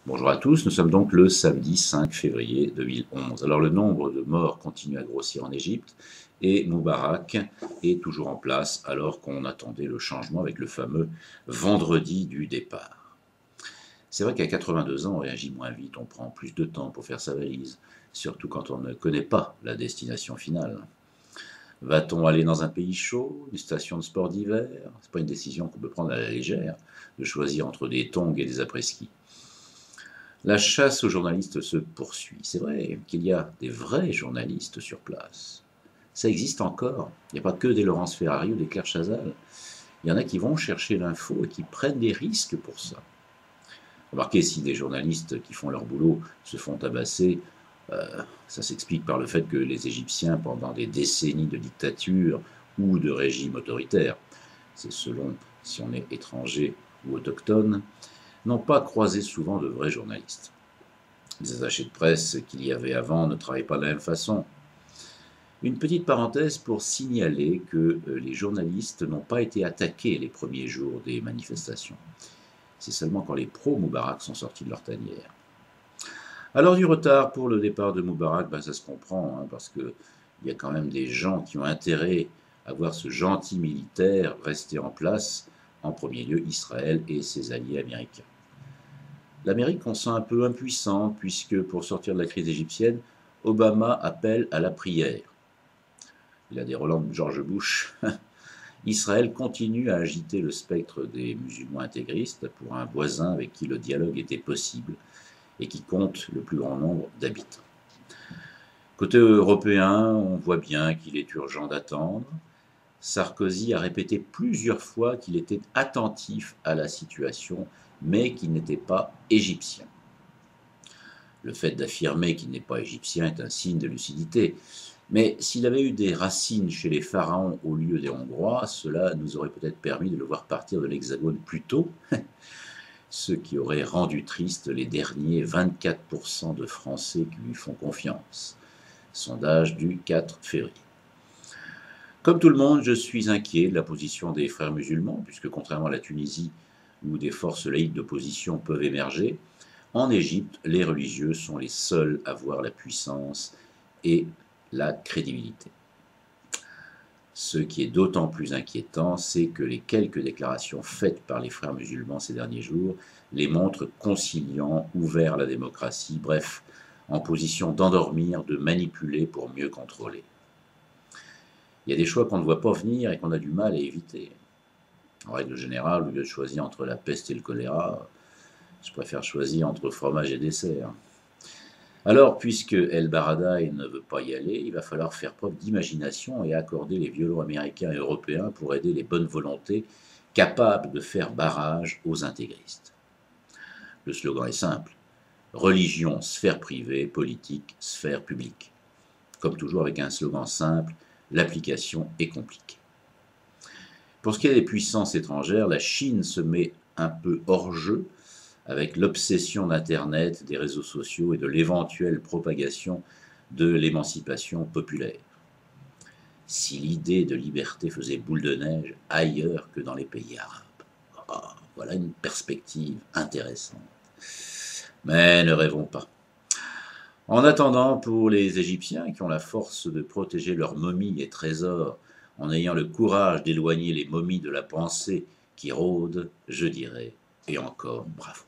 Bonjour à tous, nous sommes donc le samedi 5 février 2011. Alors le nombre de morts continue à grossir en Égypte et Moubarak est toujours en place alors qu'on attendait le changement avec le fameux vendredi du départ. C'est vrai qu'à 82 ans, on réagit moins vite, on prend plus de temps pour faire sa valise, surtout quand on ne connaît pas la destination finale. Va-t-on aller dans un pays chaud, une station de sport d'hiver? C'est pas une décision qu'on peut prendre à la légère, de choisir entre des tongs et des après-ski. La chasse aux journalistes se poursuit. C'est vrai qu'il y a des vrais journalistes sur place. Ça existe encore. Il n'y a pas que des Laurence Ferrari ou des Claire Chazal. Il y en a qui vont chercher l'info et qui prennent des risques pour ça. Remarquez, si des journalistes qui font leur boulot se font tabasser, ça s'explique par le fait que les Égyptiens, pendant des décennies de dictature ou de régime autoritaire, c'est selon si on est étranger ou autochtone, n'ont pas croisé souvent de vrais journalistes. Les attachés de presse qu'il y avait avant ne travaillaient pas de la même façon. Une petite parenthèse pour signaler que les journalistes n'ont pas été attaqués les premiers jours des manifestations. C'est seulement quand les pro-Moubarak sont sortis de leur tanière. Alors du retard pour le départ de Moubarak, ça se comprend, parce qu'il y a quand même des gens qui ont intérêt à voir ce gentil militaire rester en place, en premier lieu Israël et ses alliés américains. L'Amérique, on sent un peu impuissant, puisque pour sortir de la crise égyptienne, Obama appelle à la prière. Il a des relents de George Bush. Israël continue à agiter le spectre des musulmans intégristes pour un voisin avec qui le dialogue était possible et qui compte le plus grand nombre d'habitants. Côté européen, on voit bien qu'il est urgent d'attendre. Sarkozy a répété plusieurs fois qu'il était attentif à la situation, mais qu'il n'était pas égyptien. Le fait d'affirmer qu'il n'est pas égyptien est un signe de lucidité. Mais s'il avait eu des racines chez les pharaons au lieu des Hongrois, cela nous aurait peut-être permis de le voir partir de l'Hexagone plus tôt, ce qui aurait rendu triste les derniers 24% de Français qui lui font confiance. Sondage du 4 février. Comme tout le monde, je suis inquiet de la position des frères musulmans, puisque contrairement à la Tunisie, où des forces laïques d'opposition peuvent émerger, en Égypte, les religieux sont les seuls à voir la puissance et la crédibilité. Ce qui est d'autant plus inquiétant, c'est que les quelques déclarations faites par les frères musulmans ces derniers jours les montrent conciliants, ouverts à la démocratie, bref, en position d'endormir, de manipuler pour mieux contrôler. Il y a des choix qu'on ne voit pas venir et qu'on a du mal à éviter. En règle générale, au lieu de choisir entre la peste et le choléra, je préfère choisir entre fromage et dessert. Alors, puisque El Baradei ne veut pas y aller, il va falloir faire preuve d'imagination et accorder les violons américains et européens pour aider les bonnes volontés capables de faire barrage aux intégristes. Le slogan est simple: religion, sphère privée, politique, sphère publique. Comme toujours avec un slogan simple, l'application est compliquée. Pour ce qui est des puissances étrangères, la Chine se met un peu hors jeu avec l'obsession d'Internet, des réseaux sociaux et de l'éventuelle propagation de l'émancipation populaire. Si l'idée de liberté faisait boule de neige ailleurs que dans les pays arabes, voilà une perspective intéressante. Mais ne rêvons pas. En attendant, pour les Égyptiens qui ont la force de protéger leurs momies et trésors en ayant le courage d'éloigner les momies de la pensée qui rôde, je dirais, et encore bravo.